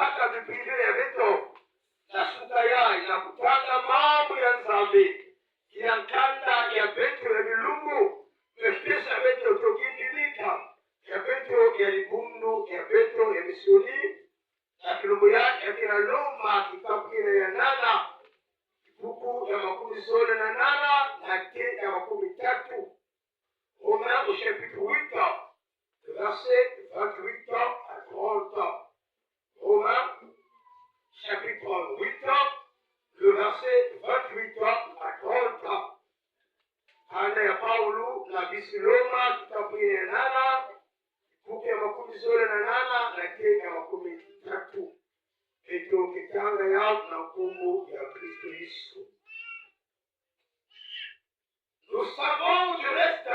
kutaka vipindile vito na suka yai na kutanga mambo ya nzambi kila nkanda ya vitu ya vilungu mefisa vitu tokipilika ya vitu ya libundu ya vitu ya misioni na kilungu ya kila loma kikapile ya nana buku ya 18 na ke ya 13 Romains au chapitre 8 verset 28 à 30. Romains chapitre 8 le verset 28 à 30. Anda ya Paulo na bisiloma tutapile nana buku ya 18 na ke ya 13. Eto kitanga yao na kumbu ya Kristo Yesu. Nous savons du reste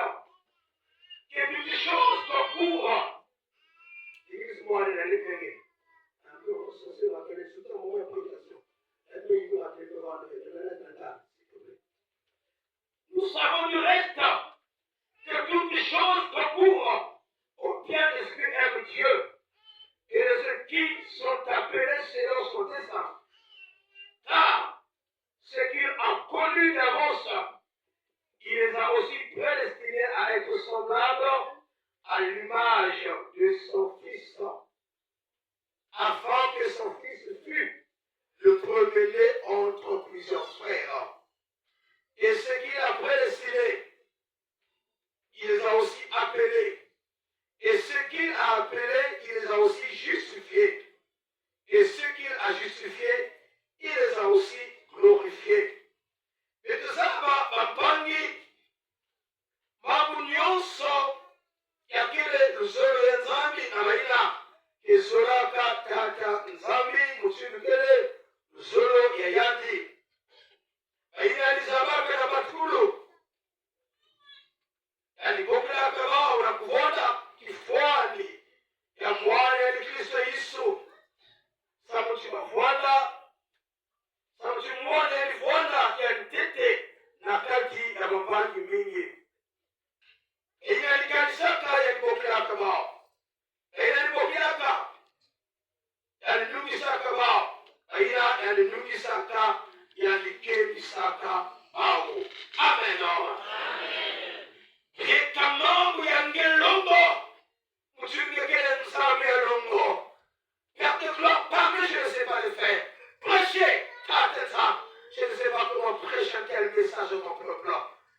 que toutes choses concourent. Dis-moi de la lettre. Nous savons du reste que toutes choses concourent au bien de ceux qui aiment Dieu et de ceux qui sont appelés selon son dessein. Car ce qu'il a connu d'avance, il les a aussi prédestinés à être semblables à l'image de son Fils, afin que son Fils fût le premier-né entre plusieurs frères. Et ce qu'il a prédestiné, il les a aussi appelés. Et ceux qu'il a appelés, il les a aussi justifiés. Et ceux qu'il a justifiés, il les a aussi glorifiés. Et tout ça va bangi mambo nyonso ya kile luzolo ya nzambi na maina ezolaka kaka nzambi musindu kele luzolo ya yandi aina alizabaka na batulu yani bokulaka bao na kuvonda kifuani ya mwana ya Kristo Yesu samuchi bavonda samuchi mwana ya livonda ya ntete na kati ya mapangi mingi ina likanisaka ya libokulaka bao ina libokulaka ya linungisaka bao ina ya linungisaka ya likebisaka bao. Amen. Amen. Yeka mambo ya ngelongo mutungekele nzambe ya longo faire de gloire parler, je ne sais pas le faire. Prêcher, je ne sais pas comment prêcher un tel message au mon peuple.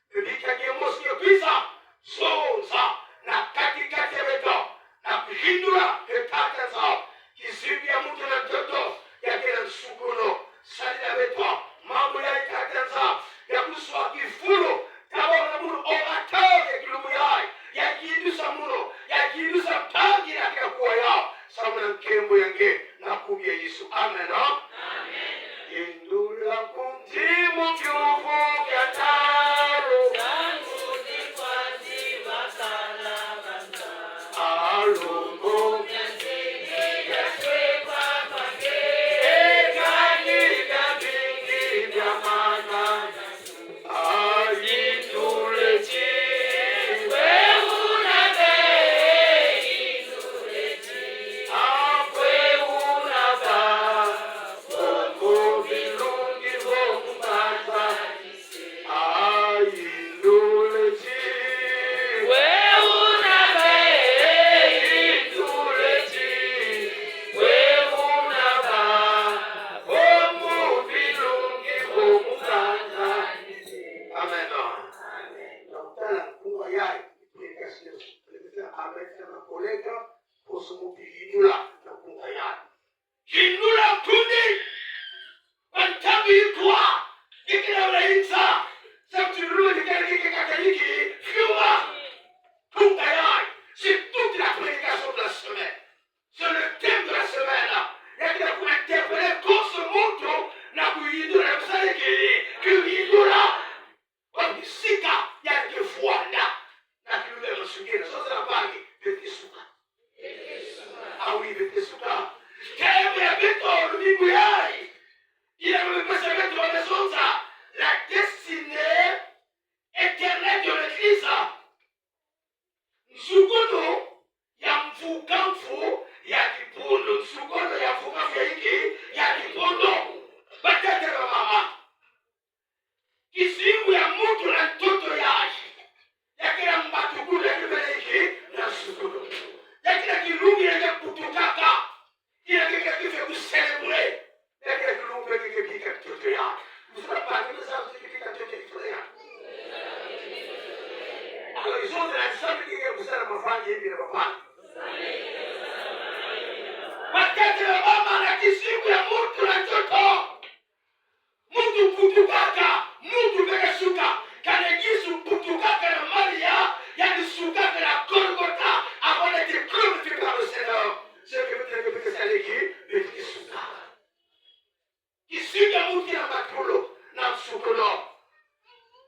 Le bikagemos qui est ça, soza, na katikati ya beto, na kuhindula hepata zao, kizibi ya mtu na mtoto, ya kila nsukuno, sali ya beto, mambo ya itata zao, ya kuswa kifulo, tabo na munu oratao ya kilumu yai, ya kiindusa muno, ya kiindusa mtangi na kia kuwa yao, samuna nkembo yange na kubia Yesu. Amen. Amen. Indula kumtimu kyufu kyataro zangu zikwazi wakala banda alungu nyazini yashwekwa pange ekani kabingi vyamana ayindule chiwe unabe indule chi akwe unaba bongo vilungi vokumbanza ayindule chi we unabe indule chi we unaba bongo vilungi vokumbanza. Amen. Donc, dans la cour, il y a une prédication. Je vais faire avec ma collègue pour se mobiliser nous là, dans la cour, il y a. Qui nous l'a tourné, en tant que toi, et qui l'a fait ça, ça tu roules de quelqu'un qui est catholique, fuma, tout d'ailleurs, c'est toute la prédication de la semaine. C'est le thème de la semaine. Il y a qui pour interpeller tout ce monde, n'a pu y dire la salle qui y dit là. Sika ya kifuanda na kilule msungene sasa na bangi betisuka awi betisuka kemu ya bito lumigu yai ila mwepesa betu wamesonza la destinée éternelle de l'église nsukono ya mfukamfu ya kipundu nsukono ya mfukamfu ya qui fait vous célébrer. Et que nous pouvons que tout est vous ne pas nous avons dit que tout est alors ils ont la seule qui est vous allez me faire et bien me faire. Wakati wa mama na kisimu ya mtu na mtoto. Mtu putukaka, mtu vekeshuka. Kane Yesu putukaka na Maria, ya disukaka na Golgotha, avant d'être glorifié par le Seigneur. C'est que vous devez que ça l'équipe, mais kisuka. Kisuka mtu na makolo, na msukolo.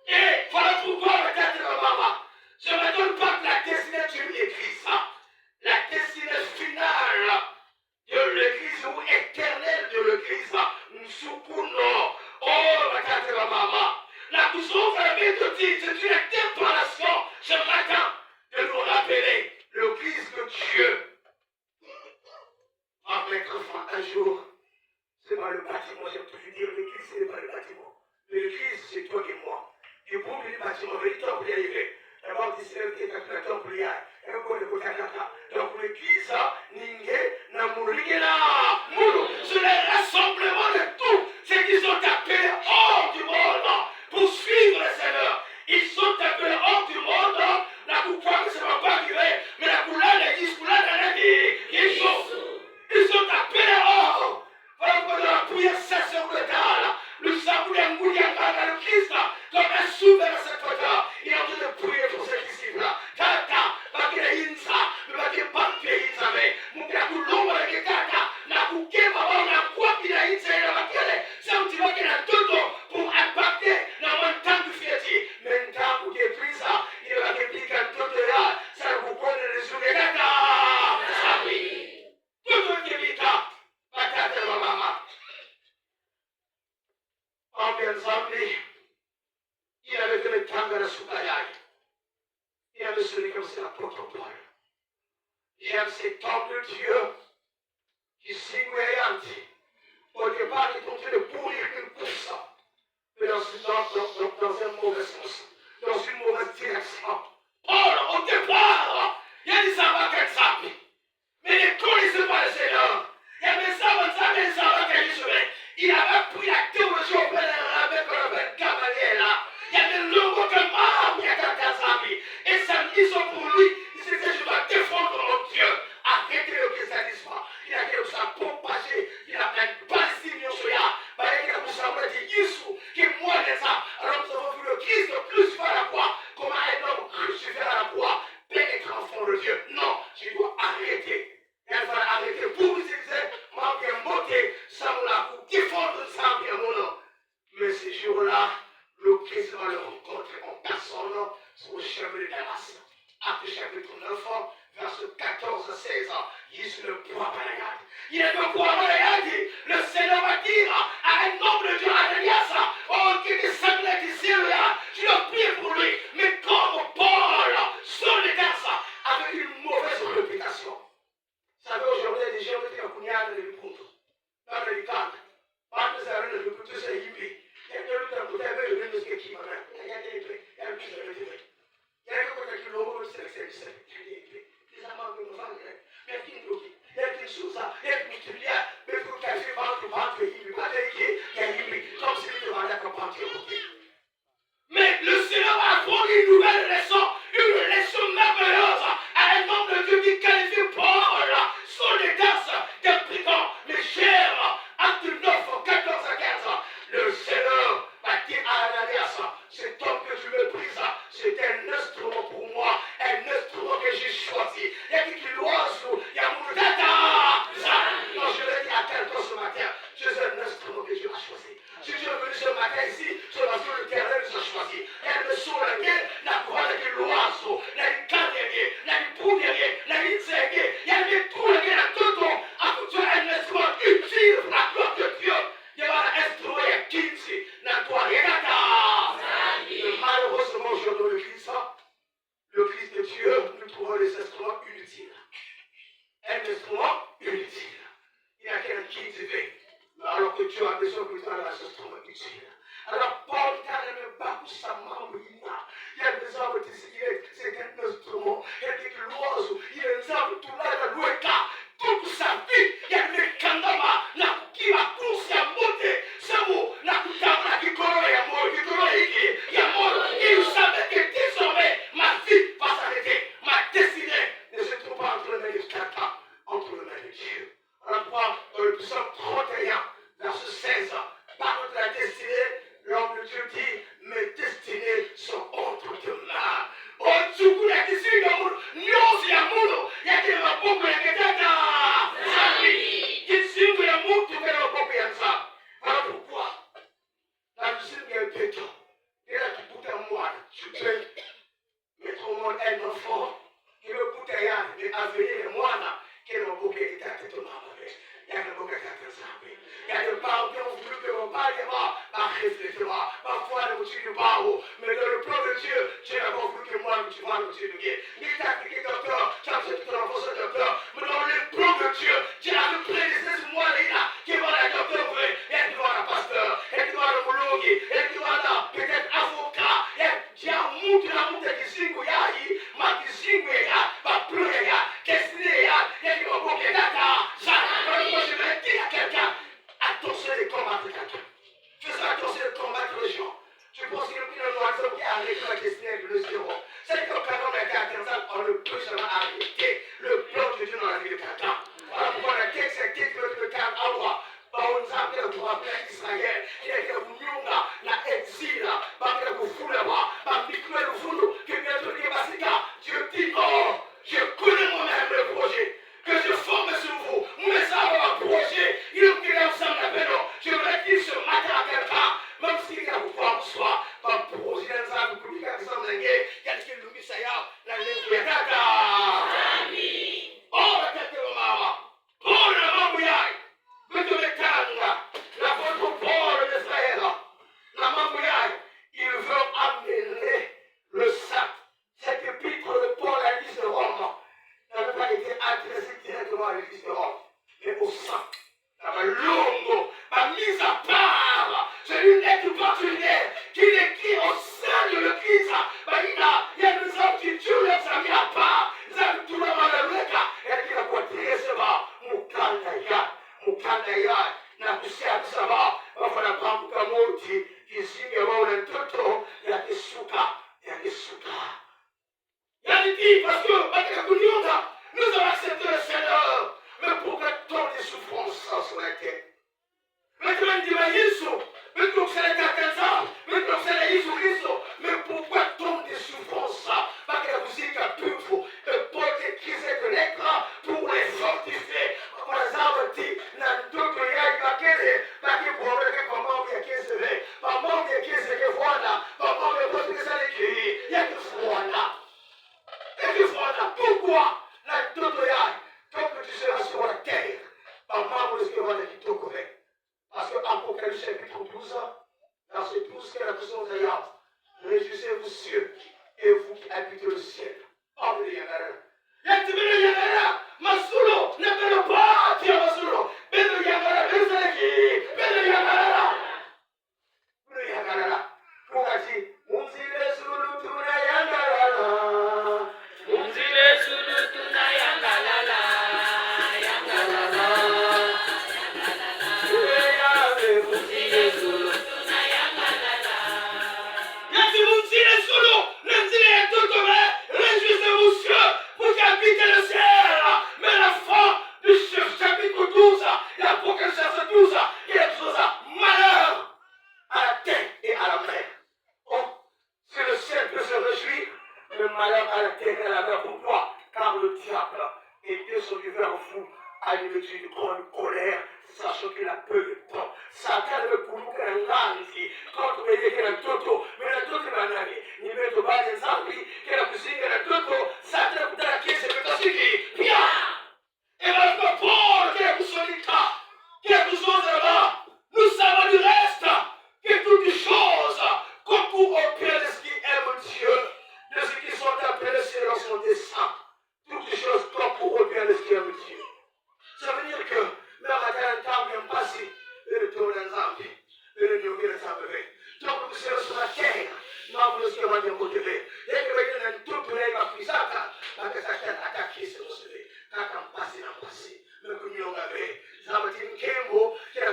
Et voilà pourquoi wakati wa mama, je ne donne pas que la destinée du Église, la destinée finale de l'église ou éternelle de l'église, Msukuno, oh, wakati wa mama. La cousin fermée de dire, c'est une interpellation ce matin de nous rappeler l'église de Dieu. En mettre fin un jour, c'est pas le bâtiment, j'aime toujours dire, l'église, c'est pas le bâtiment. L'église, c'est toi et moi. Et pour que le bâtiment, le temple y arrive. D'abord, Israël qui est le temple y arrive. Donc l'église, Ningue, Namurigena, Moulou, c'est le rassemblement de tout ceux qui sont appelés hors du monde pour suivre le Seigneur. Ils sont appelés hors du monde, la coupe que ça ne va pas arriver, mais la couleur de l'église, couleur de la vie, ils sont appelés hors. Voilà pourquoi dans la prière sacerdotale, le sabout d'un Moulianga, le Christ, comme un souverain sacerdotal, il est en train de prier pour ses disciples-là. Tata, bakira insa, bakira bakira insa, mais mukira kulomba bakira tata, na kukeba wao na kuapira insa na bakira, c'est un petit peu qui a tout pour impacter la montagne du fieti. Maintenant, vous avez pris ça, il va répliquer un tout de là, ça vous connaît les sous les tata. Ça oui. Tout le qui vit là, batata ma maman. En bien zambi, il avait fait le tanga de Soukayai. Il avait sonné comme c'est l'apôtre Paul. J'aime ces temps de Dieu qui s'ignorent. Au départ, ils tentent de pourrir une course, mais dans un mauvais sens, dans une mauvaise direction. Paul, au départ, il a dit ça va qu'être zambi. Mais il ne connaissait pas le Seigneur. Il avait ça va qu'être sauvé. Il avait appris la théologie auprès d'un rabbin qu'on appelle Gamaliel. Il y avait le logo que maman qui a Tanzanie. Et sa mission pour lui, il s'est dit, je dois défendre mon Dieu. Arrêtez le christianisme. Il a quelque chose à propager. Il a une Palestine sur ya. Il a pour ça, on a dit, Yissou, qui est moins de ça. Alors nous avons vu le Christ crucifié à la croix. Comment un homme crucifié à la croix peut être enfant de Dieu. Non, je dois arrêter. Il va arrêter pour vous dire, moi, qui ai monté, ça m'a pour défendre ça, bien mon nom. Mais ce jour-là, le Christ va le rencontrer en personne sur le chemin de Damas. Acte chapitre 9, verset 14 à 16. Jésus ne pourra pas la garder. Il ne pourra pas la garder. Le Seigneur va dire à un homme de Dieu, Ananias, oh, qui est sanglé du ciel là, tu dois prier pour lui. Mais comme Paul, sur les terres, avec une mauvaise réputation. Vous savez, aujourd'hui, les gens qui ont cogné dans les comptes, dans les cadres, pas de ça, le but de ces hippies. Il y a des gens qui avaient le même qui m'a dit, il y a des gens qui avaient le même. Il y a des gens qui l'ont dit, c'est les amants de nos femmes, il y a qui nous dit, il y a qui nous ça, il y a qui nous dit, mais il faut qu'il y ait ventre, il y a comme si il devait aller comprendre. Mais le Seigneur va apprendre une nouvelle leçon merveilleuse à un homme de Dieu qui qualifie Paul sur les tasses des brigands, les chers, acte 9, 14 à 15. Le Seigneur va dire à Ananias, cet homme que tu méprises, c'est un instrument pour moi, un instrument que j'ai choisi. Il y a qui l'oise, il y a mon tata. Non, je l'ai dit à quelqu'un ce matin, c'est un instrument que Dieu a choisi. Si tu es venu ce matin ici, sur le terrain, tu as choisi. Elle me soulève, la croix de l'oiseau, la cannerie, la poudrier, la linsègue, il y a des trous, il y a tout le monde. Tu as un instrument utile pour la gloire de Dieu. Il y a un instrument, il y a 15, la toi, mais malheureusement, aujourd'hui, le Christ de Dieu, nous trouvons les instruments inutiles. Un instrument inutile. Il y a quelqu'un qui dit, alors que Dieu a besoin que tu aies un instrument utile. Alors, Paul, carrément, pas pour sa maman, il y a des hommes qui disent, c'est un instrument, il y a des l'oiseau, il y a des hommes, tout là, il y a l'ouéka, toute sa vie yamekangama na kukiwa kursi ya mote sabu na kutamana kikolo ya moyo, kikolo hiki ya moyo. Il savait que désormais ma vie va s'arrêter, ma destinée ne se trouve pas entre les mains de Satan, entre les mains de Dieu. On apprend dans le psaume 31, verset 16, parle de la destinée, l'homme de Dieu dit, mes destinées sont entre tes mains. Ochukula kisiga mulu, nyozi ya mulu, yake maboko ya ketata. Zambi, kisiga ya mtu kena maboko ya nzambi. Voilà pourquoi, la musique est pétant. Et là, tu goûtes à moi, tu peux mettre au monde un enfant, qui me goûte à yann, mais à venir moi, qui est maboko ya ketata, tout le monde. Yake maboko ya ketata zambi. Il y a des parents qui ont voulu que mon père est mort, ma réfléchira, ma foi ne me tue pas. Mais dans le plan de Dieu, Dieu n'a pas voulu que moi me tue pas, me tue de Dieu. Il t'a appliqué ton cœur, tu as fait ton enfant sur ton cœur. Mais dans le plan de Dieu, Dieu a prédestiné ce mois-là, qui va la docteur vrai, et qui va la pasteur, et qui va la mologi, et qui va la peut-être avocat, et Dieu a montré la montre qui singo yahi, ma qui singo ya, ma pleurer ya, qu'est-ce qu'il y a, et qui va bouquer data. Ça, quand je vais dire à quelqu'un, attention de combattre quelqu'un. Fais attention de combattre les gens. Je pense qu'il y a un oiseau qui arrive à la destinée de le zéro. C'est que quand on est à 15 ans, on ne peut jamais arrêter le plan de Dieu dans la vie de quelqu'un. Voilà pourquoi le texte est écrit que le calme à loi. On nous appelle le droit plein d'Israël. Il est que vous nyunga, la exil, que vous foulez là-bas, le foulou, que bientôt les basika. Dieu dit, oh, je connais moi-même le projet. Que je forme sur vous. Moi, ça va un projet. Il faut qu'il y ait ensemble la peine. Je voudrais dire ce matin à quelqu'un, même s'il y a beaucoup en soi, pas projet dans un peu plus qu'à il y a des gens qui ça y a, la lèvre est tata. Oh, la tête de maman. Oh, la mamouyaï. Mais tu me calmes. La votre Paul d'Israël. La mamouyaï. Il veut amener le sac. Cette épître de Paul à l'église de Rome n'avait pas été adressée directement à l'église de Rome, mais au sang. La longue, ma mise à part. C'est une lettre particulière qui est écrite au sein de l'église. Il y a des hommes qui tuent leurs amis à part. Ils ont tout le monde à l'État. Et qui a quoi recevoir. Mukandaya. Na kusia kusaba. Wafana pambuka moti. Kizinga waona mtoto. Ya kisuka. Il a dit parce que nous avons accepté le Seigneur, mais pourquoi tant de souffrances sur la terre? Maintenant, il dit, mais pourquoi tant de souffrances? Parce que vous êtes capable de porter qui cette lettre pour les fortifier. Par exemple, dit, n'importe il va qu'elle parce qu'il pourrait que comment il y a qui se fait, maman il y a qui se fait voilà, maman il y a pas que ça l'écrit, il y a que voilà. Et voilà pourquoi la toute tant que tu seras sur la terre, maman vous le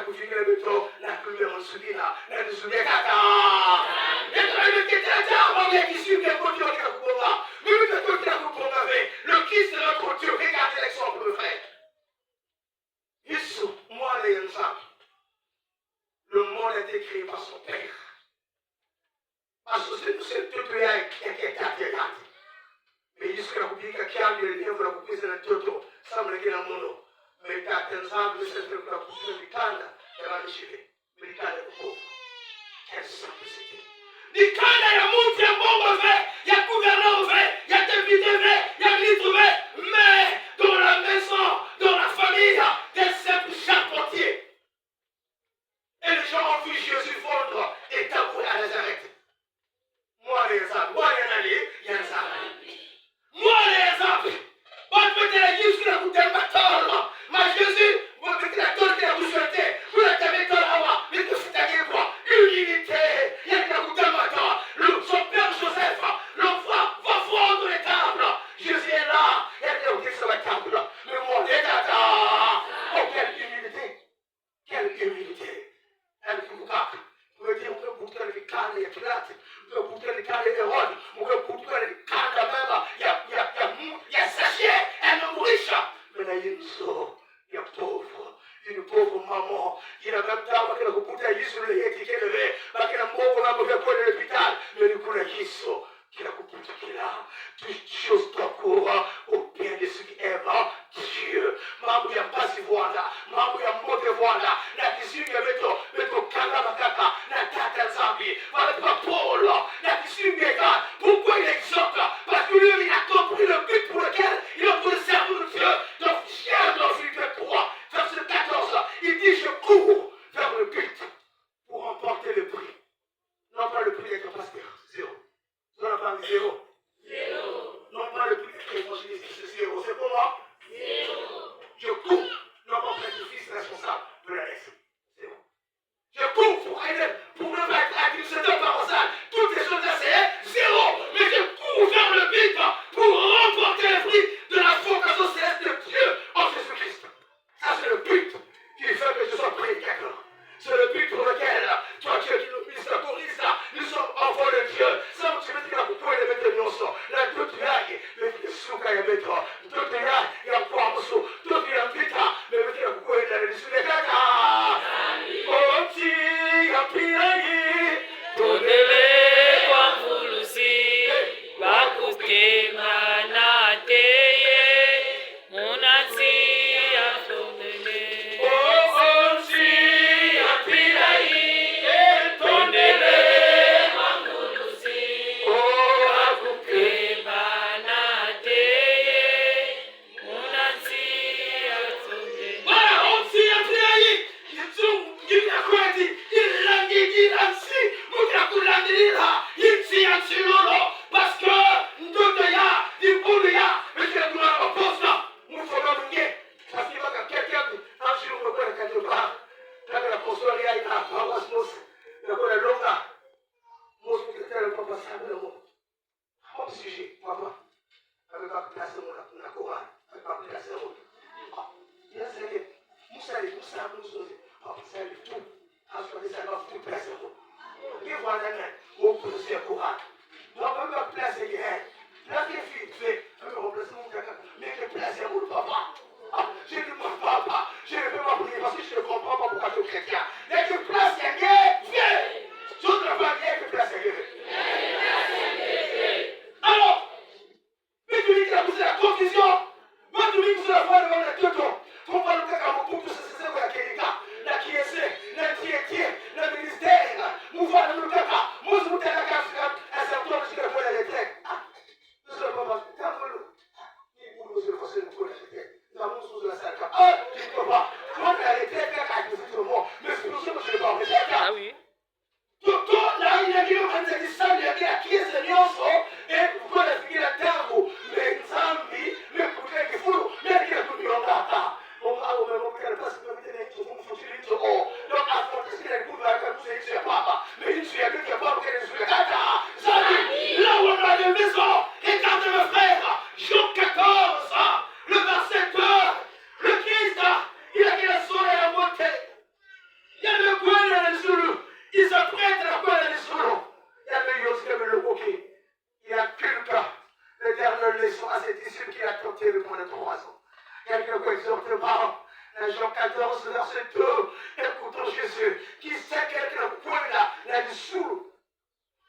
kufikira beto na kulia msubira na nisulia kaka ndio kitata mambo ya kisuke kwa Dieu qui kugonga mimi ndio tena kugonga ve le Christ est notre Dieu regardez l'exemple frère Yesu mwana ya Nzambe le monde a été créé par son père parce que c'est tout le monde qui est capable mais Yesu anakupika kiambi ile ndio kukuza na mtoto sababu ngine muno meta Nzambe sasa kwa kukuza vitanda ya maishive vitanda kwa Nikanda ya mtu ya Mungu vrai, il y a gouverneur vrai, il y a député vrai, il y a ministre vrai, mais dans la maison, dans la famille, des simples charpentiers. Et les gens ont vu Jésus fondre et tabourer à Nazareth. Moi les hommes, moi les alliés, il y a ça. Moi les hommes, moi je vais te dire ce que vous avez maintenant. Mais Jésus, vous mettez la torte et vous souhaitez, vous la avez dans la main, mais vous faites quoi? Unité. Il y a son père Joseph, l'enfant va fondre les tables. Jésus est là. Il y a des sur la table. Mais moi, les gars, oh, quelle humilité. Quelle humilité. Elle vous pouvez dire, on peut bouter les cannes, il y a Pilate. On peut bouter les cannes, Hérode. On peut bouter les cannes même. Il y a sachet, un homme riche. Mais là, il y a une soeur, il y a pauvre. Une pauvre maman qui n'a même pas que le bouteille sur le yé qui est levé, parce que la pauvre maman veut pas de l'hôpital, mais le coup de Yisso, qui a coupé tout qui est là, toutes choses t'encourent au bien de ceux qui aiment Dieu. Maman, il n'y a pas si voilà, maman, il y a mot de voilà, la tissu, il y a mettre kanga makaka, la tata zambi, voilà pas Paul, la tissu, il y a pourquoi il exhorte? Parce que lui, il a compris le but pour lequel il a pour le cerveau de Dieu, donc chien dans Philippe 3. Verset 14, il dit je cours vers le but pour remporter le prix. Non pas le prix d'être pasteur, zéro. Non, non pas zéro. Zéro. Non pas le prix d'être évangéliste, c'est zéro. C'est pour moi? Zéro. Je cours, non pas pour être le fils responsable de la laisse. Zéro. Je cours pour ne pas être administrateur paroissial. Toutes ces choses-là, c'est zéro. Mais je cours vers le but pour remporter le prix de la vocation céleste de Dieu en Jésus-Christ. Ça, c'est le but qui fait que je sois prédicateur. C'est le but pour lequel, toi qui es une ministre choriste, nous sommes enfants de Dieu. Ça, tu veux dire que vous pouvez les mettre en son. Là, tout est là, le souka est mettre. Tout est là, il y a quoi en dessous. Tout est là, vita. Mais vous dire que vous pouvez les laisser les caca. Oh, ti, apiraï. Tondele kwa mfulusi, bakuke manateye, munasi. Parce que nous il Ils s'apprêtent à quoi les solo. Il y a des choses comme le bouquet. Il y a quelqu'un, l'Éternel leçon à cet issue qui a tenté pendant 3 ans. Quelqu'un qui exhorte par dans Jean 14, verset 2, écoutons Jésus, qui sait quelqu'un point là, là-dessous.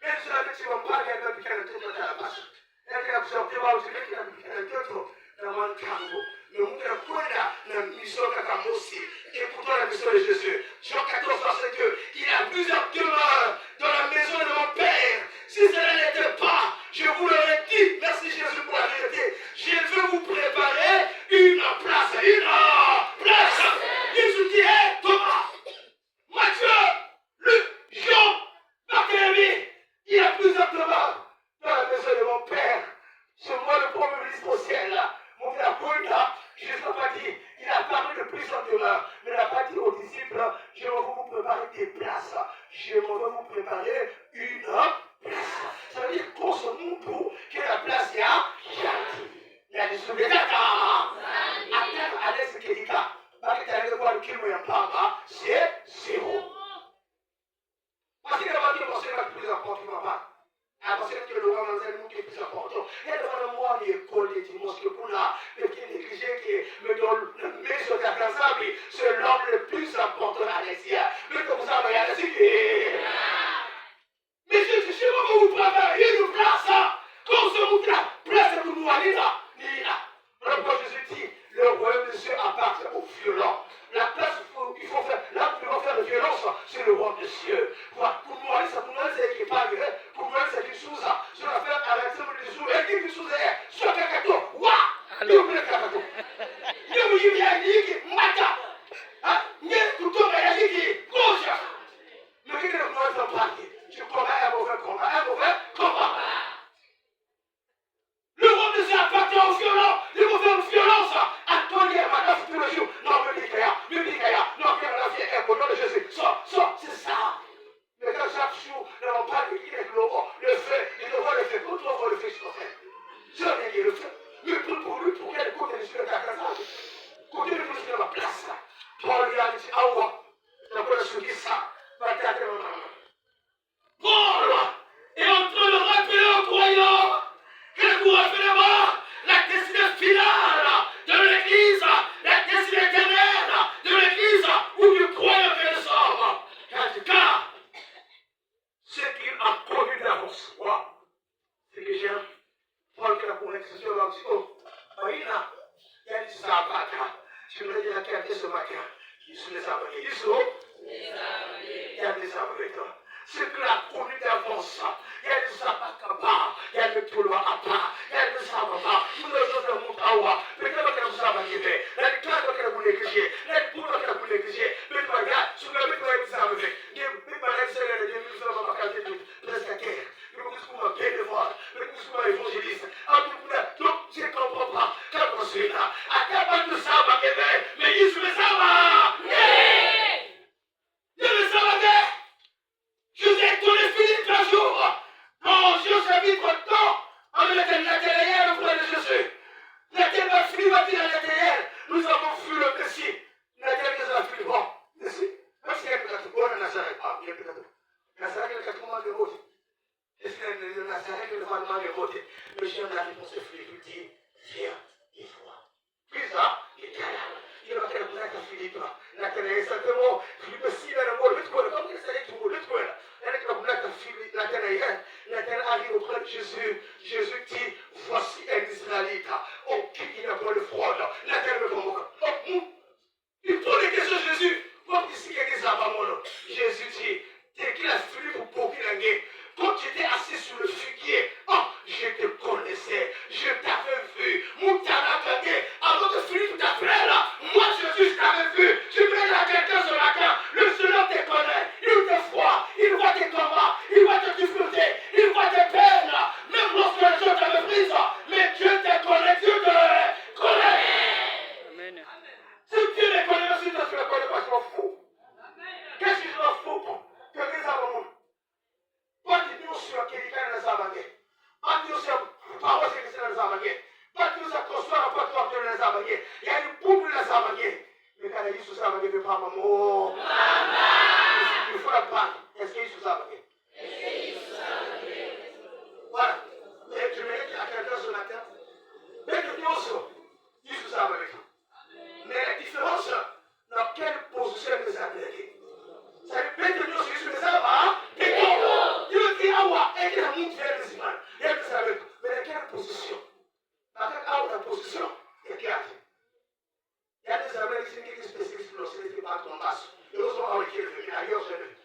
Même si la petite femme parle, elle va piquer le tout à la passe. Elle a exhorté par aussi, elle a piqué le tout dans mon tango. Mais vous ne pouvez pas la mission de aussi. Écoutons la mission de Jésus. Jean 14, verset 2. Il y a plusieurs demeures dans la maison de mon Père. Si cela n'était pas, je vous l'aurais dit. Merci Jésus pour la vérité. Je veux vous préparer une place. Une place. Jésus dit, hé Thomas, Matthieu, Luc, Jean, Barthélemy. Il y a plusieurs demeures dans la maison de mon Père. C'est moi le premier ministre au ciel. Mon frère Paul, Jésus n'a pas dit, il a parlé de plusieurs demeures, mais il n'a pas dit aux disciples, je vais vous préparer des places. Je vais vous préparer une place. Ça veut dire pour ce monde que la place il y a il y a des souvenirs. Attends, allez, ce qu'il dit là. Parce que tu as voir le qu'il me pas, c'est 0. Parce que la voiture, c'est le plus important, papa. Parce que le roi Manzani qui est plus important. Il y a devant moi l'école des dimanches que vous là, le qui est négligé, qui me donne le met sur ta place, c'est l'homme le plus important à l'Asia. Mais comme ça, il y a l'Asia. Mais je sais pas vous préparez une place, comme ce monde là, place pour nous aller là. Le roi Jésus dit, le royaume de Dieu appartient aux violents. La place il faut faire, là où il faut faire de violence, c'est le royaume de Dieu. Pour nous aller, ça pour nous aller, c'est équipage. Pour nous aller, c'est quelque chose. Je vais faire à l'exemple de Jésus. Elle dit quelque chose, sur Kakato. Waouh! Il y a Kakato. Il y a un qui mata. Il y a tout le monde qui gauche. Mais qui est le moins embarqué? Tu combats un mauvais combat. Le royaume de Dieu appartient aux violents. Ils vont faire une violence. Antoine est madame tous les jours. Non, me dis qu'il y a. Non, qu'il y a la vie est au nom de Jésus. Ça, c'est ça. Mais quand chaque jour, on parle de qui est le fait, il doit le faire. Quand on voit le fait, je comprends. Je viens dire le fait. Mais pour lui, pour quel côté je suis à la casa? Côté de plus de ma place. Paul lui a dit, ah ouais, on peut le soutenir ça. Paul est en train de rappeler aux croyants que vous rappelez-moi la destinée finale de l'Église, la destinée éternelle de l'Église où nous croyons que nous sommes. Car ce qu'il a connu d'avance, c'est que j'aime Paul qui a pour l'expression là aussi. Oh, il y a des sabbats. Je me dis à quelqu'un ce matin, ils sont les abonnés. Ils sont il y a des abonnés. Ce qu'il a connu d'avance, il y a des sabbats à part, il y a des toulois à part, il y a des sabbats à part. Nous ne sommes pas à voir. Mais quand on a des sabbats qui fait, la classe qui a voulu négliger, la poule qui a voulu négliger, mais pas regarde, sur le but de ça avec. Mais pas la seule de 2000 francs à qualité de presque à guerre. Mais vous dites qu'on bien devoir, mais vous dites qu'on évangéliste. Donc, je ne comprends pas. Quand on suit là, à quel point de sabbat qui fait, mais ils sont les sabbats. Il y a les sabbats. Je vous ai donné Philippe un jour. Quand Dieu s'est mis trop de temps, on était l'intérieur auprès de Jésus. L'intérieur va Philippe va dire à l'intérieur. Nous avons fui le Messie. L'intérieur nous a fui le bon. Messie. Même si il y a quelque chose de bon, Nazareth. Ah, il y a quelque chose de bon. Nazareth, il y a quelque chose de bon. Est-ce que le Nazareth, il y a quelque chose de bon. Mais j'ai la réponse de Philippe. Il dit, viens, il voit. Puis ça, il est là. Il va faire le à Philippe. L'intérieur, simplement, Philippe, si il a le mot, le truc, comme il s'est dit, tout le truc. L'Éternel arrive auprès de Jésus. Jésus dit, voici un Israélite. Oh, qui n'a pas de fraude. L'Éternel me convoque. Oh, il pose des questions à Jésus. Comme ici, il y a des abamons. Jésus dit, dès qu'il a fini pour Bokilangue, quand tu étais assis sur le figuier, oh, je te connaissais, je t'avais vu. Moutarabagé, avant que Philippe t'appelle, moi Jésus, je t'avais vu. Tu mets la quelqu'un ce matin, le Seigneur te connaît, il te voit, il voit tes combats, il voit tes difficultés, il voit tes peines, même lorsque les gens t'avaient prise, mais Dieu te connaît, Dieu te connaît. Amen. Si Dieu me connaît, si tu ne me connais pas, je m'en fous. Qu'est-ce que je m'en fous? Que les avons. Bati nyusi wa kirikana na zabange. Bati nyusi wa pawa sekisina na zabange. Bati nyusi wa koswara pati wa kutole na zabange. Yani bubu na zabange. Mekana Yesu zabange vipama mo. Il faut la prendre. Est-ce que d'ailleurs,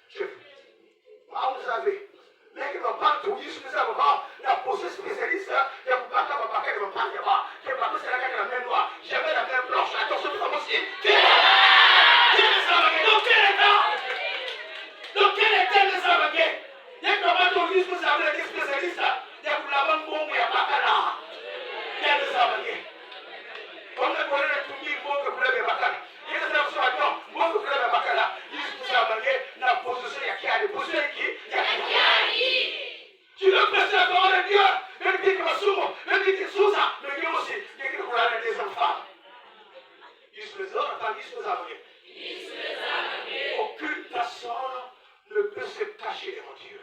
je vous savez, mais qui va pas tout, il se met à la posée spécialiste, il n'y a pas de paquet de ma part, il n'y a pas, qui est pas c'est la même noire, j'avais la même blanche, attention, comme aussi. Donc, quel était le savage? Il y a pas de risque, vous avez des spécialistes, il y a la bonne bombe, il n'y a pas là. Il y a des savage. On a collé le tout qui faut que vous l'avez pas là. Il y a des observateurs, moi que vous l'avez pas là. Il se savage, la position, il y a qui a des positions qui, il y a qui a. Tu veux passer la parole de Dieu, le dit que Masumo, le dit que Sousa, mais Dieu aussi, il y a qui vous l'avez des enfants. Il se les a, attends, il se les a. Aucune personne ne peut se cacher devant Dieu.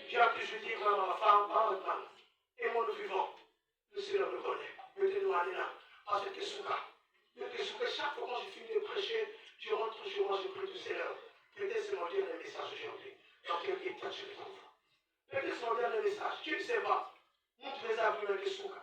J'ai pu dire à ma femme, et mon vivant, le Seigneur me connaît. Mettez-nous à l'élan. Parce que chaque fois que j'ai fini de prêcher, je rentre chez moi, je prie du Seigneur. Peut-être c'est mon dernier message aujourd'hui. Dans quel état je me trouve. Peut-être c'est mon dernier message. Tu ne sais pas. Nous les avons vu les soukas,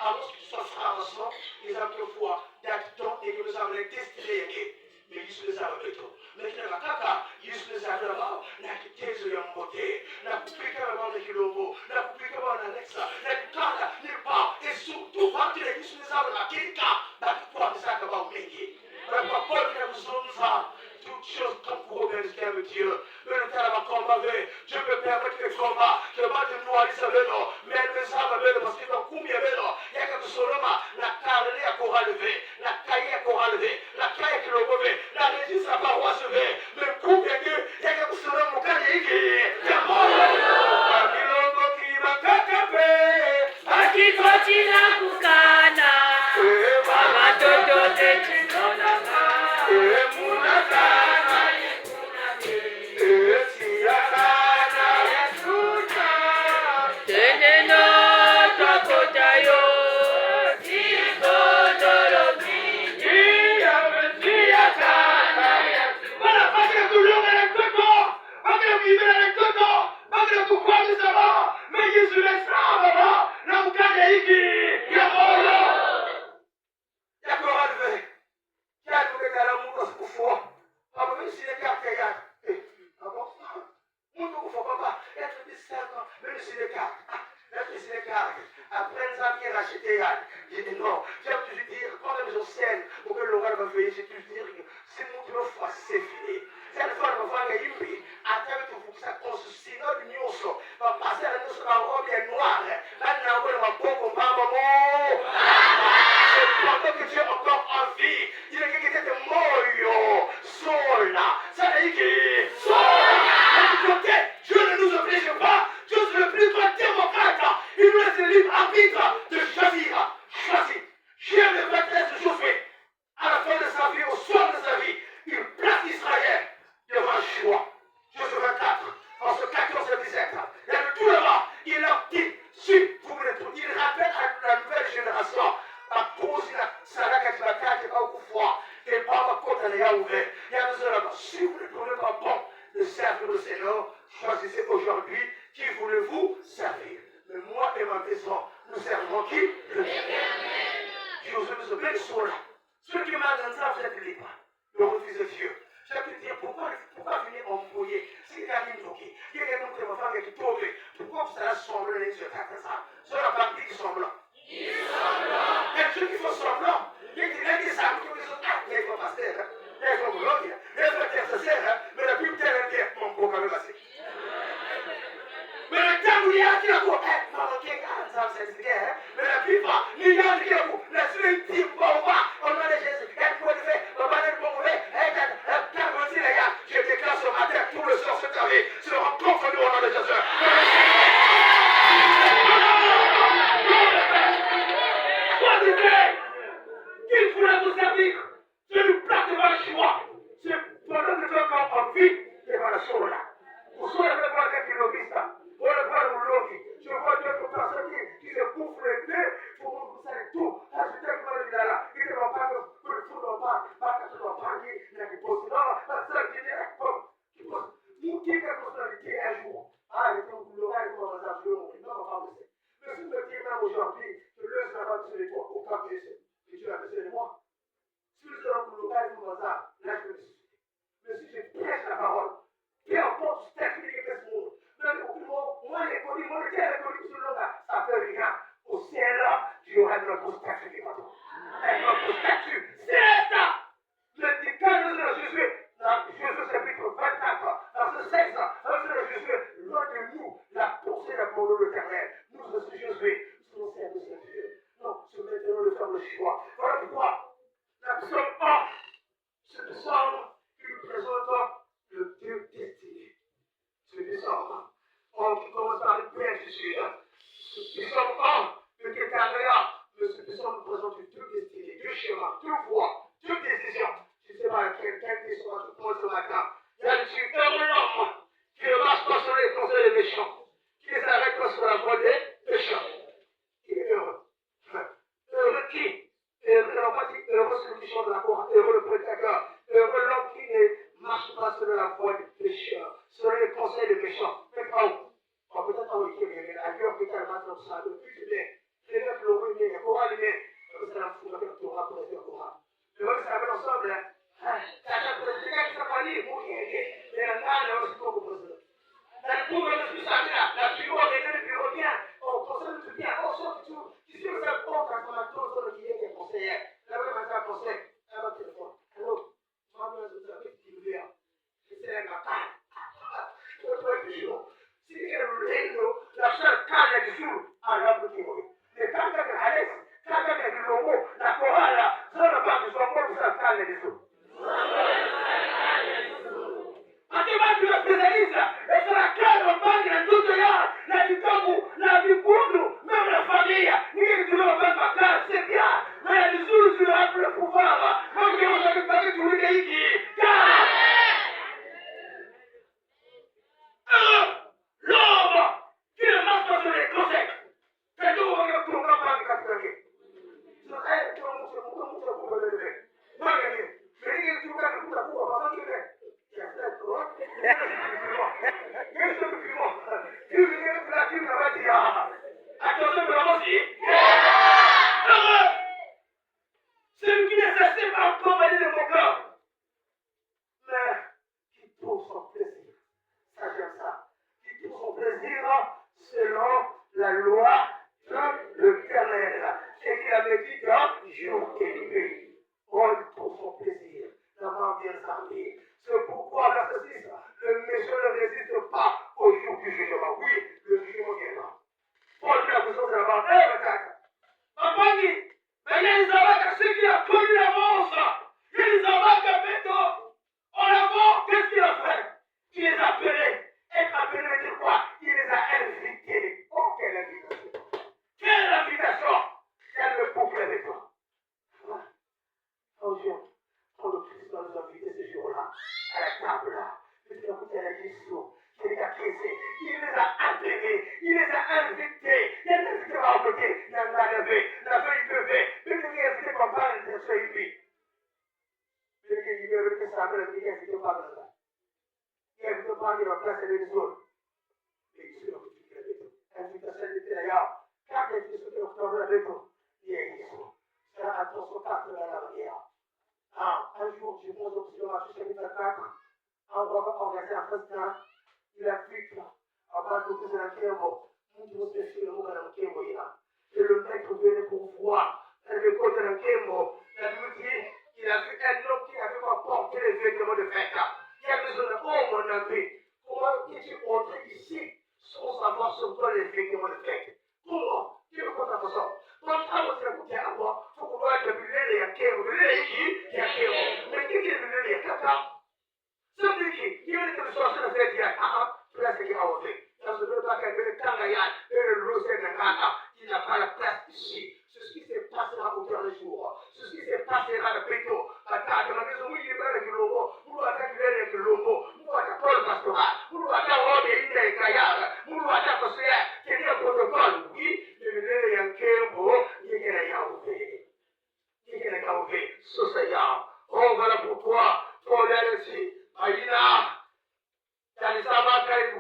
alors que ce soit frère ensemble, ils ont que foi d'être dans et que nous avons les destinés. Mais ils se les avons fait tout. Mais qui n'a pas caca, ils se les avons là-bas, n'a que tes yeux en beauté, n'a pas pu qu'avoir les kilomos, n'a pas pu qu'avoir l'annexa, n'a pas n'est pas, et surtout, quand ils se les avons là, quelqu'un, n'a pas de ça qu'à avoir métier. N'a pas peur que nous sommes ça. Toutes choses comme pour obéir avec Dieu. Mais le terrain va combattre. Dieu peut permettre les combats. Que va de nous aller se lever. Mais le savent lever parce qu'il va couper lever. Il y a quelque chose là. La carne à quoi lever. La caille à quoi lever. La caille qui le lever. La résiste à paroisse lever. Mais coupe il y a quelque chose là. Mon cas il est mort. Amilongo qui va cacaper. Aki kotina kukana. Mama toto te chinona. Après, nous avons racheté. J'ai dit non. J'ai toujours dire, quand même je scène, pour que le local va veiller, j'ai toujours dire que si nous devons faire, c'est fini. Cette fois, nous allons faire une vie. À terre, il faut que ça consiste notre union. Va passer à nous sur la robe noire. Là, nous avons un bon combat, maman. C'est pendant que Dieu est encore en vie. Il est quelqu'un qui était mort. Sol. Ça veut dire que sol. Dieu ne nous oblige pas. Dieu est le plus grand démocrate. Il nous laisse le libre arbitre de choisir. Choisir. Dieu ne va pas se chauffer. À la fin de sa vie, au soir de sa vie, il place Israël devant un choix. Josué 24, en ce 14 et 17. Et de tout là-bas, il leur dit, si vous voulez tout, il rappelle à la nouvelle génération, à cause de ça là qui va faire au froid, et par ma côte elle est ouverte. Il y a besoin là-bas, si vous ne trouvez pas bon de servir le Seigneur, choisissez aujourd'hui qui voulez-vous servir. Mais moi et ma maison, nous servons qui? Le Seigneur. Josué nous a bien sur là. Ceux qui m'ont ça, vous êtes libres. Le refus de Dieu. Je peux dire, pourquoi venir embrouiller? Si quelqu'un qui il y a quelqu'un qui m'a fait qui tombe, pourquoi vous allez sembler les yeux comme ça? Ceux-là pas dit qu'ils sont blancs. Ils sont blancs. Et ceux qui font semblant, il y a qui savent que les autres, il y a un pasteur, il y a un boulot, il y a un intercesseur, mais la Bible telle est mon beau quand même assez. Mais le temps où il y a qui a quoi? Maman, qui est quand ça, c'est ce gars, mais la Bible, il y a qui a quoi? La suite, il va, on a les Jésus, elle peut le faire, on va le bon faire, je déclare ce matin tout le sort cette année sera confondu au nom de Jésus. matin. Il y a le heureux l'homme qui ne marche pas sur les conseils des méchants, qui ne s'arrête pas sur la voie des méchants. Il est heureux. Heureux qui? Heureux celui qui chante la chorale, heureux le prédicateur, heureux l'homme qui ne marche pas sur la voie des pécheurs, sur les conseils des méchants. Mais pas où? Peut-être en week-end, il y a ailleurs que tu as le ça, le but est, les mecs l'ont mis, les chorales, mais c'est la foule avec le Torah pour les faire chorale. Le monde s'appelle ensemble, hein. T'as président qui s'appelle, mais la nana, on se trouve au président. La cour de l'esprit là, la bureau, les bureaux bien, on conseille tout bien, on sort tout. Tu sais que ça compte quand on a tout sur le qui est conseiller. Là, on va faire conseil. À votre téléphone. Allô? Moi, je vous avais dit le verre. C'est un matin. Le point du jour. Si la seule canne du jour, alors que tu vois. Mais quand tu as Alex, quand tu as le logo, la chorale là, ça ne va pas que ce soit pour la canne du jour. Anche la specialista, e sarà caro fare la tutto la di capo, la di punto, ma una famiglia, niente che tu non fai mancare, se via, ma la di solo tu la apri la pufava, ma che non sai che tu li dai chi, l'uomo, che non basta sulle cose, che tu vuoi che tu non fai capire. Non è che non mucho come vedere. Ma che vedi tu che tu la pua, ma che è? Celui qui ne s'assied pas accompagné de mon cœur, mais qui trouve son plaisir. Ça, j'aime ça. Qui trouve son plaisir selon la loi de l'Éternel. Et qui la médite jour et nuit. On trouve son plaisir. La main bien armée. C'est pourquoi, verset 6, le méchant ne résiste pas au jour du jugement. Oui, le jugement viendra. Paul dit la question de la bande. Papa dit, mais il y a des abacs, ceux qui ont connu l'avance. Il y a des abacs à Béto. En avant, qu'est-ce qu'il a fait? Il les a appelés. Être appelé de quoi? Il les a invités. Oh, quelle invitation! Quelle invitation! Il y a le peuple avec toi. Un jour, quand le Christ va nous inviter ce jour-là, à la table là, il a goûté à la question, il les a pressés, il les a appelés, il les a invités, il a invité à côté, il a levé, il a fait une levée, il a invité comme ça, il a fait une vie. Il a invité ça, il a invité pas dans ça. Il a invité pas dans la place de l'autre. Et il s'est invité, invitation de d'ailleurs, quand il a invité ce que l'octobre avec nous, il a invité ça. C'est la attention 4 de la manière. Un jour, je pense au Marché chapitre 4, on va organiser un festin, il a vu avant que vous ayez un mot, nous se fait le mot dans le Kémo. Et le maître venait pour voir, le côté d'un Kémo, la Bible dit, il a vu un homme qui avait pas porté les vêtements de fête. Il a besoin de oh mon ami, comment es-tu entré ici sans savoir sur toi les vêtements de fête? Comment? Qui veut qu'on fasse ça? Donc, à votre écoute, à moi, il faut qu'on voit que le lait est à Kémo. Le lait est qui? Il y a Kémo. Mais qui est le lait? Il y a Kaka. Celui qui veut que le soir se fait dire, place qui a ôté. Dans ce pas qu'elle veut le Kangayal, le Rosé de Kaka, il n'a pas la place ici. C'est ce qui se passera au dernier jour. C'est ce qui se passera le péto. Attends, la maison où il est avec le lobo, où attaquer avec le lobo, où attaquer le pastoral, où attaquer le Inde et Kayar, où attaquer le Seigneur, qui est le protocole. Oui, le lait est un Kémo, il est un Yaouvé. Il est un Yaouvé, ce Seigneur. Oh, voilà pourquoi, Paul est ici. Aïna, t'as les abattre et les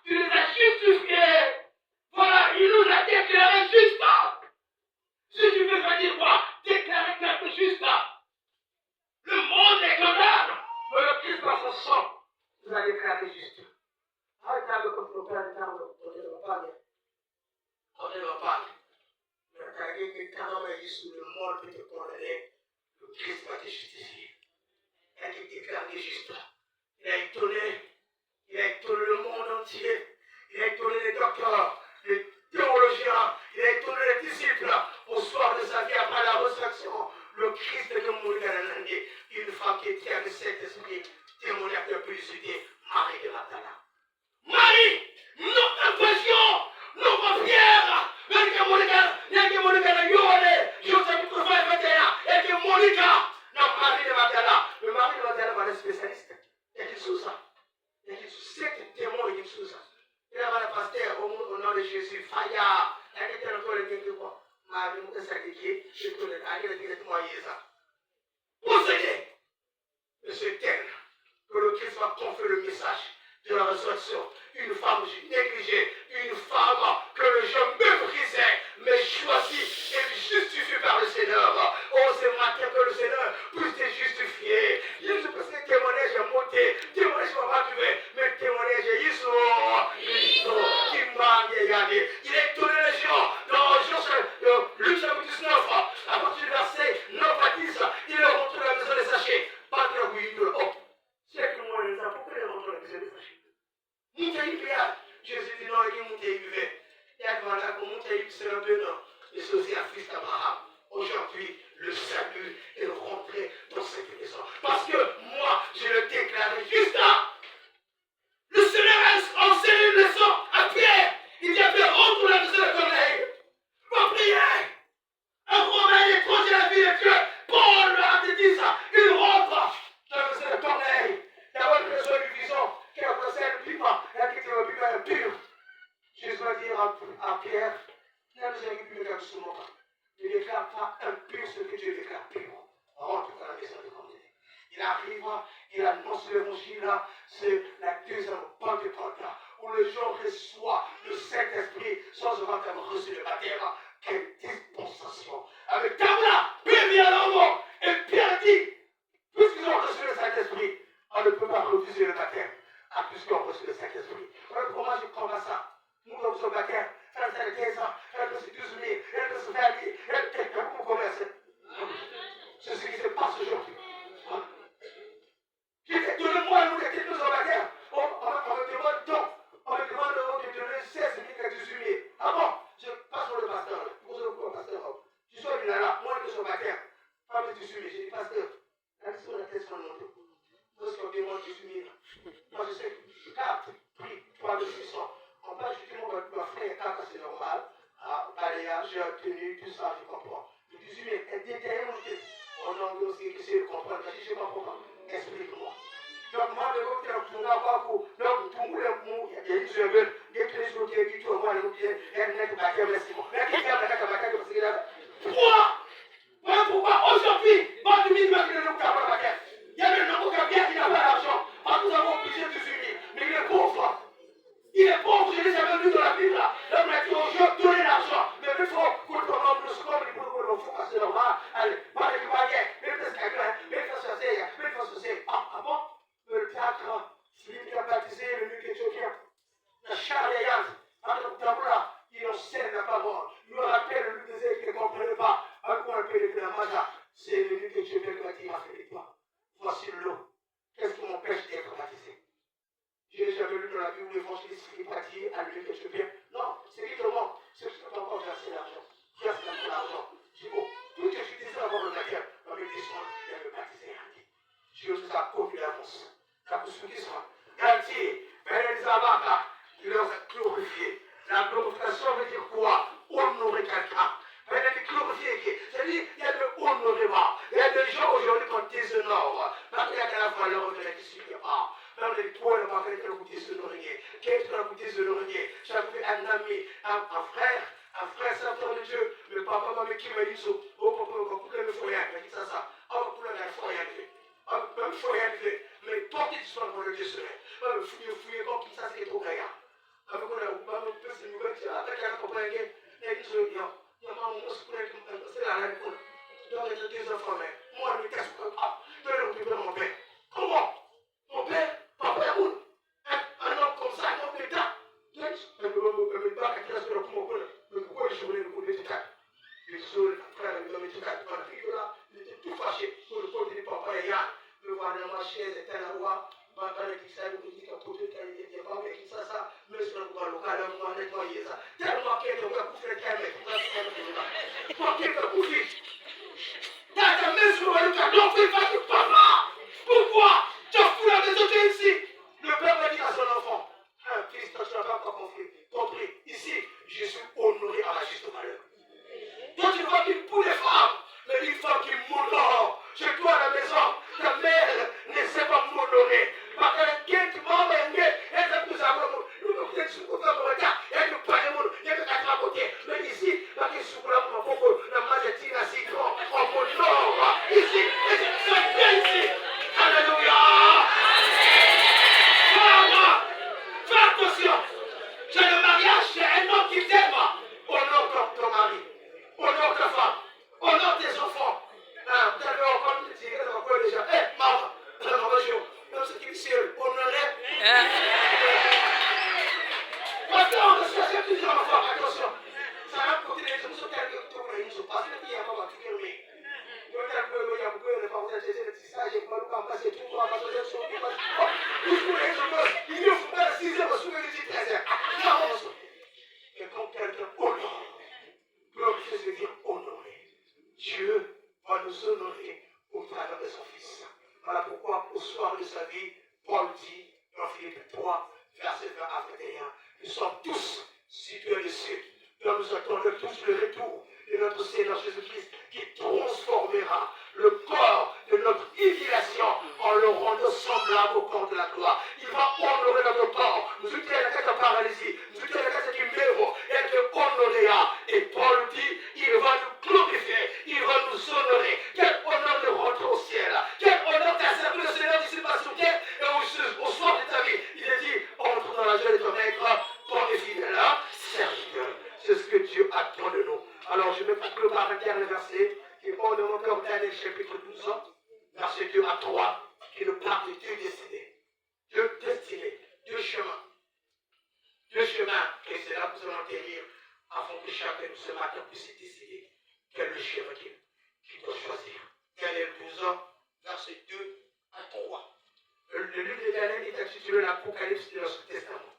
il les a justifiés. Voilà, il nous a déclaré juste. Si tu veux pas dire quoi, déclarer quelque juste. Le monde est condamné, mais le Christ par son sang nous a déclaré juste. Arrêtez comme le Père de Carlo, on ne va pas dire. On ne va pas dire. Mais t'as dit que quand on est ici, le monde peut te condamner, le Christ va te justifier. Il a été déclaré juste. Il a étonné le monde entier. Il a étonné les docteurs, les théologiens, il a étonné les disciples au soir de sa vie après la résurrection. Le Christ de mourir dans la langue, une femme qui était avec cet esprit démoniaque de publicité, Marie de Magdala. Marie, notre impression, notre fière, mais que Monica, Joseph 21, et que Monica, Marie de Magdala, mari va dire à un spécialiste. Il y a quelque chose ça. Il y a quelque chose. C'est témoin, il y a quelque chose ça. Il y a un pasteur au nom de Jésus. Faya. Il y a quelqu'un qui a dit quoi. Ma vie, je sais qui je connais. Il y a quelqu'un qui a dit ça. Possédez. Monsieur éternel. Que le Christ va confier le message de la résurrection. Une femme négligée, une femme que le jeune méprisait, mais choisie et justifiée par le Seigneur. Oh, c'est matin que le Seigneur puisse te justifier. Je pense que témoignage est monté, témoignage va pas tuer, mais témoignage est Iso, qui m'a gagné. Il est étonné les gens dans Luc chapitre 19, à partir du verset 9 à 10, il est rentré dans la maison des sachets. Pas de la bouillie de l'eau. C'est que moi, les pourquoi il est rentré dans la maison des sachets? Jésus dit non, il est monté vivait. Il y a demandé à monter c'est un peu non. Et c'est aussi un fils d'Abraham. Aujourd'hui, le salut est rentré dans cette maison. Parce que moi, je le déclaré juste là. Le Seigneur a enseigné une leçon à Pierre. Il dit à Pierre, rentre dans la maison de Corneille. Va prier. Un Romain étranger à la vie de Dieu. Paul leur a dit ça. Il rentre dans la maison de Corneille. Il y a une personne du vison qui a passé le piment. Il a quitté le piment pur. Jésus va dire à Pierre, ne déclare pas impur ce que Dieu déclare pur. Rentre dans la maison de Corneille. Il arrive, il annonce l'évangile, c'est la deuxième Pentecôte, où les gens reçoivent le Saint-Esprit sans avoir reçu le baptême. Quelle dispensation! Avec Tabla, Pierre vient à l'homme, et Pierre dit, puisqu'ils ont reçu le Saint-Esprit, on ne peut pas refuser le baptême, puisqu'ils ont reçu le Saint-Esprit. Comment je comprends ça? Nous sommes au baptême, ça fait 15 ans, ça fait 12 000, ça fait 20 000, vous commencez. C'est ce qui se passe aujourd'hui. Donnez-moi un nom de quelque chose au baptême. On me demande donc, on me demande de donner 16 000 à 18 000. Ah bon? Je passe pour le pasteur. Vous savez pourquoi, pasteur? Je suis venu là, moi je suis au baptême. Pas de 18 000. J'ai dit, pasteur, la question de la question de mon dos. Parce qu'on demande 18 000. Moi je sais, 4, prix, 3 800. On peut ajouter mon frère 4, c'est normal. Balayage, tenue, tout ça, je comprends. Le 18 000, derrière mon tête. On a aussi essayé de comprendre. Je ne comprends pas. Explique-moi. Donc, moi, je vais vous dire que donc, tout le monde est il y a une seconde, il y a des choses qui sont dites au moins, il y a une bataille, merci. Mais qui fait la bataille parce qu'il a. Voilà pourquoi aujourd'hui, pas de mille qui ne nous pas la bataille. Il y a le nombre qui n'a pas d'argent. Nous avons obligé de s'unir. Mais il est pauvre. Il est pauvre, je l'ai jamais vu dans la Bible. Là, on a dit aux gens, donnez l'argent. Mais il faut que le commande le score, il faut que le faut passer normal. Allez, pas de baguette, mais il faut se calmer, mais il faut se faire, mais il faut se faire. Ah bon? Le théâtre, celui qui a baptisé le nuque éthiopien, la charléante, entre là, il enseigne la parole. Il me rappelle le désert qui ne comprenait pas. À quoi on appelle le Maja? C'est le nuque éthiopien qui m'a dit, ma fille, voici l'eau. Qu'est-ce qui m'empêche d'être baptisé? Je n'ai jamais lu dans la Bible l'évangéliste qui est baptisé à l'huile éthiopien. Non, c'est qui te manque. C'est que tu n'as pas encore versé l'argent. Verse l'argent. Je dis, bon, tout que je disais avant le baptême, on me descendre et me baptiser. Je nous a connu l'avance. La poursuite garantie, mais les avocats, il leur a glorifié. La glorification veut dire quoi? Honorer quelqu'un. Mais elle est glorifiée. C'est-à-dire, il y a le honorement. Il y a des gens aujourd'hui qu'on déshonore. Parce qu'il y a de la valeur de la qui ne pas. Même les toits, le parler que vous déshonorez. Qu'est-ce que vous déshonorez? J'avais un ami, un frère serviteur de Dieu. Le papa m'a mis qui m'a dit ça. Oh, papa, on va couper le foyer. Il m'a dit ça. On va couper le foyer. Même foyer. Mais portez du soin pour le déshonorer. Même fouiller comme ça, c'est trop gaillard. Avec on a un peu de nouvelles, avec un copain, il y a une chose, il y a un mot, c'est la reine. Donc, il y a deux enfants, mais moi, je me casse pas. Je vais le récupérer mon père. Comment? Mon père, papa Yamoun, un homme comme ça, un homme d'État. Je me bats à la sur le coup, mais pourquoi je voulais le coup d'État? Le sol, frère, le médical, il était tout fâché pour le côté du papa et Yann. Me voir dans ma chaise, était la roi. Ma mère qui s'est dit qu'un poteau qui n'était pas avec ça, mais sur le droit local, on va nettoyer ça. Tellement qu'il y a un coup de calme, pour qu'il y ait un coup de t'as ta main sur le cas, non, c'est pas du papa. Pourquoi? Tu as foutu la maison qui est ici. Le père va dire à son enfant, fils, tu n'as pas encore compris. Ici, je suis honoré à la juste valeur. Toi, tu vois qu'il pour les femmes, mais une femme qui m'honore chez toi à la maison, ta mère, sa vie, Paul dit dans Philippe 3, verset 20 à 21, nous sommes tous situés dessus. Nous attendons tous le retour de notre Seigneur Jésus-Christ qui transformera le corps de notre humiliation en le rendant semblable au corps de la gloire. Il va honorer notre corps. Nous sommes à la case de paralysie, nous sommes à la case de mémo, et de honorer. Et Paul dit, il va nous glorifier, il va nous honorer. Quel honneur de rentrer au ciel. Quel honneur de servir le Seigneur d'ici par son quai et au soir de ta vie. Il a dit, entre dans la joie de ton maître, bon et fidèle serviteur. C'est ce que Dieu attend de nous. Alors je vais conclure par un dernier verset qui est dans mon cœur Daniel chapitre 12, verset 2 à 3, qui nous parle de Dieu décidé. Dieu destiné, Dieu chemin. Dieu chemin, et c'est là que nous allons atterrir afin que chacun de ce matin puisse décider quel est le chemin qu'il doit choisir. Daniel 12, verset 2 à 3. Le livre de Daniel est intitulé l'Apocalypse de l'Ancien Testament.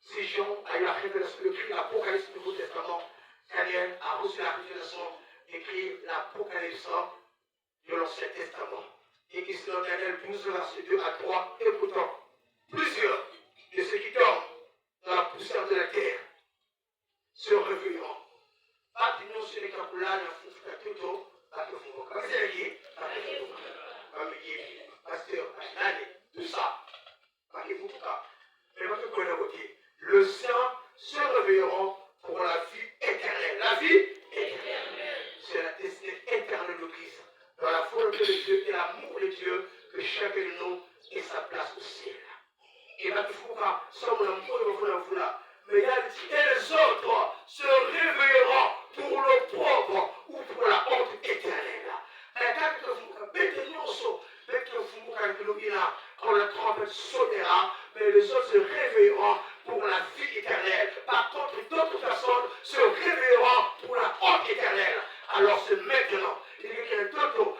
Si Jean a eu la révélation d'écrire l'Apocalypse du Nouveau Testament, Daniel a reçu la révélation d'écrire l'Apocalypse de l'Ancien Testament. Et qui se dans Daniel 12, verset 2 à 3, et pourtant, plusieurs de ceux qui dorment dans la poussière de la terre se réveilleront. Pas de nous sur les capoulages, tout ça. Le saint se réveilleront pour la vie éternelle. La vie éternelle. C'est la destinée éternelle de Christ. Dans la volonté de Dieu et l'amour de Dieu, que chacun de nous ait sa place au ciel. Et bien, il faut pas, sommes l'amour de vous là. Mais il a dit, et les autres se réveilleront pour le propre ou pour la honte éternelle. Mais quand la trompette sonnera, mais les autres se réveilleront pour la vie éternelle. Par contre, d'autres personnes se réveilleront pour la honte éternelle. Alors c'est maintenant. Il dit qu'il y a d'autres,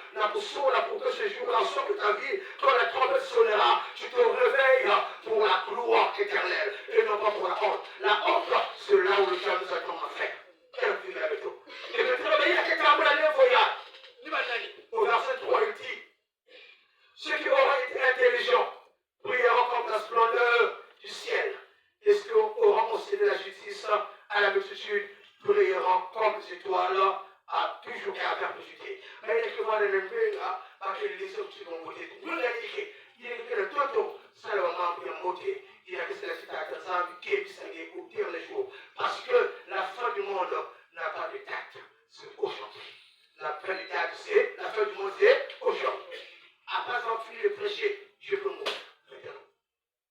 pour que ce jour-là sort de ta vie, quand la trompette sonnera, tu te réveilles pour la gloire éternelle et non pas pour la honte. La honte, c'est là où le diable nous attend à faire. Et maintenant, il y a quelqu'un qui a un voyage. Au verset 3, il dit, ceux qui auront été intelligents brilleront comme la splendeur du ciel. Et ceux qui auront enseigné la justice à la multitude brilleront comme les étoiles à toujours et à perpétuité. Mais il y a qui vont les lever là, parce que les autres qui vont voter. Nous l'avons dit, il y a que le toto, ça le moment bien voté. Il y a que c'est la citation qui est distinguée au pire les jours. Parce que la fin du monde n'a pas de date, c'est aujourd'hui. La fin du date, c'est la fin du monde, c'est aujourd'hui. Après avoir fini de prêcher, je peux mourir. Maintenant,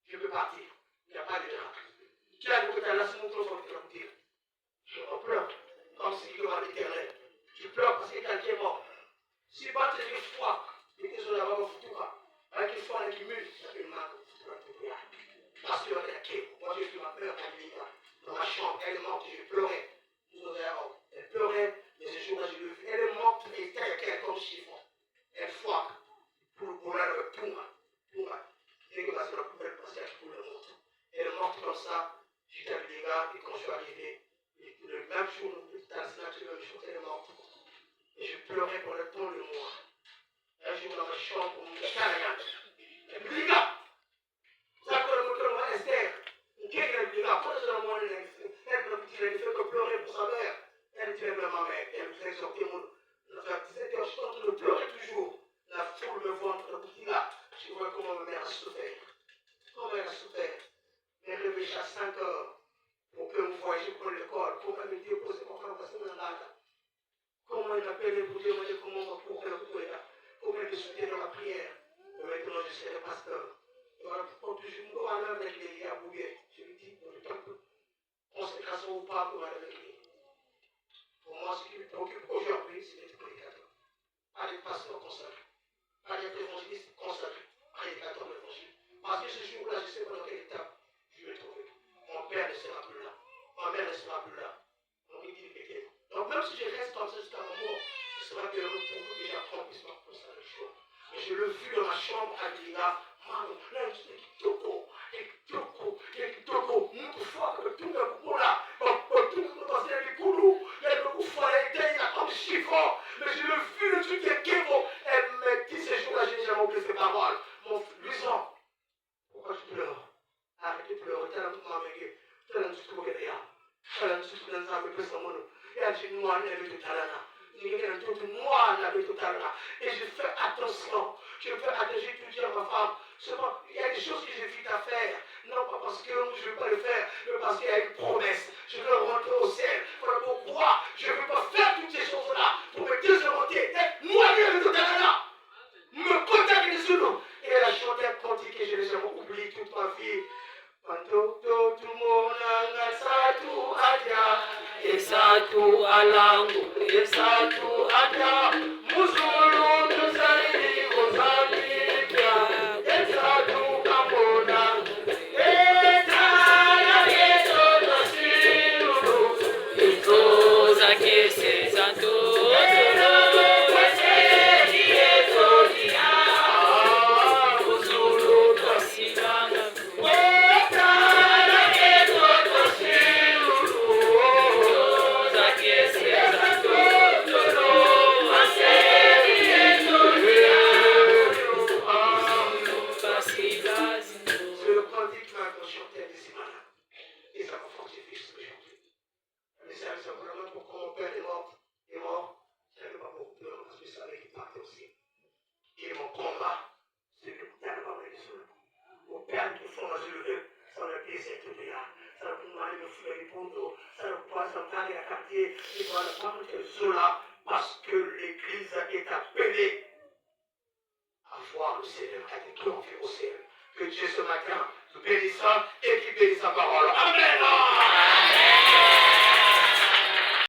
je peux partir. Il n'y a pas de miracle. Qui a dit que tu as laissé mon microphone pour te dire? Je pleure, comme si il y avait l'éternel. Je pleure parce que quelqu'un est mort. Si tu as une foi, et que je l'avais foutu, avec une foi qui mue, ça fait une marque. Parce que moi j'ai fait ma peur dans ma chambre, elle est morte et je pleurais. Elle pleurait, mais ce jour-là je l'ai vu. Elle est morte et elle comme chiffon. Elle foire pour la pour dès que parce que la poubelle passait pour le monde. Elle est morte comme ça, j'étais avec les gars et quand je suis arrivé, le même jour, dans la signature, le même jour, elle est morte. Et je pleurais pour le temps de moi. Un jour dans ma chambre, on me dit, et puis les gars, ça quand le moteur m'a Esther, les gars, quand je suis dans mon elle ne fait que pleurer pour sa mère. Elle dit, ma mère, elle me fait sortir mon. Vers 17h, je suis en train de pleurer toujours. La foule me voit entre le petit là. Je vois comment ma mère a souffert. Comment elle a souffert. Elle est réveillée à 5h pour que vous voyiez pour l'école. Comment elle me dit, posez mon frère, passez mon âge. Comment elle m'appelle pour demander comment on va courir pour elle. Comment elle me soutient dans la prière. Et maintenant, je suis le pasteur. Voilà pourquoi je me vois là avec les gars bouillés. Je lui dis, consécration ou pas pour aller avec lui. Pour moi, ce qui me préoccupe aujourd'hui, c'est d'être prédicateur. Pas d'être pasteur consacré. Pas d'être évangéliste consacré. Prédicateur de l'évangile. Parce que ce jour-là, je sais pas dans quelle étape je vais trouver. Mon père ne sera plus là. Ma mère ne sera plus là. Donc il dit le. Donc même si je reste comme ça jusqu'à mon mort, je serai heureux pour vous que j'accomplisse ma consécration. Mais je l'ai vu dans ma chambre à Liga. Mais je l'ai vu le truc qui est beau. Elle me dit ces jours-là, j'ai jamais oublié ces paroles. Mon fils Et je fais attention. Je tout dire à ma femme. Seulement, il y a des choses que j'évite à faire. Non pas parce que je ne veux pas le faire, mais parce qu'il y a une promesse. Je veux rentrer au ciel. Voilà pourquoi je ne veux pas faire toutes ces choses-là pour me désorienter. Moi, je tout à l'heure. Me contacter sur nous. Et elle a chanté un cantique que je n'ai jamais oublié toute ma vie. Pantoto tumonanga satu aja, esatu alangu, esatu aja, musulu tusaidi kozambia, esatu kamona, etala yeso tosiru, itoza kese santo. Parce que l'Église est appelée à voir le Seigneur, à être triompher au ciel. Que Dieu ce matin nous bénisse et qu'il bénisse sa parole. Amen. Amen.